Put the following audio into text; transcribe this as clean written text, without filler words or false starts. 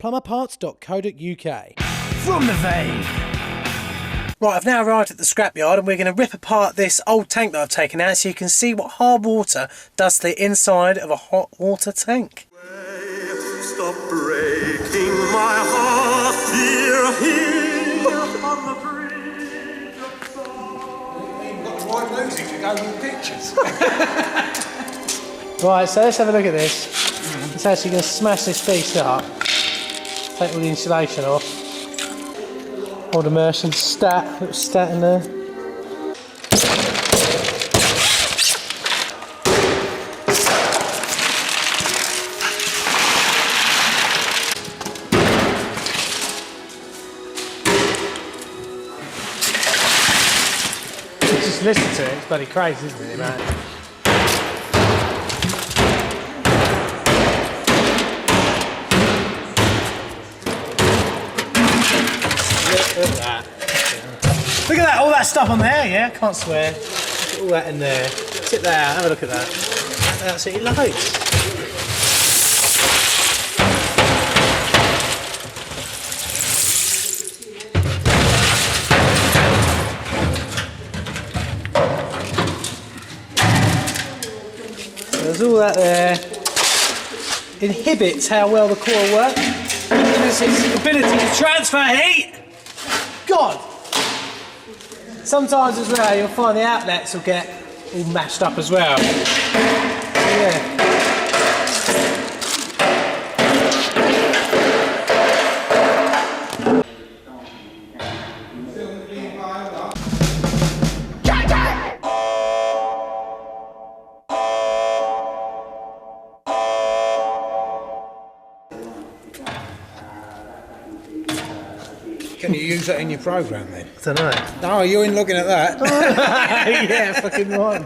plumberparts.co.uk. From the vein. Right, I've now arrived at the scrapyard and we're going to rip apart this old tank that I've taken out so you can see what hard water does to the inside of a hot water tank. Stop breaking my heart here on the bridge of song. You've got the right music to go with pictures. Right, so let's have a look at this. It's actually going to smash this piece up. Take all the insulation off. Old immersion stat, little stat in there. Just listen to it, it's bloody crazy, isn't it, man? Look at that. Look at that, all that stuff on there, yeah? Can't swear. Look at all that in there. Sit there, have a look at that. That's absolutely loads. There's all that there. Inhibits how well the core works. Inhibits its ability to transfer heat. God! Sometimes as well you'll find the outlets will get all mashed up as well. Yeah. Can you use that in your program then? I don't know. Oh, you ain't looking at that. Yeah, fucking right.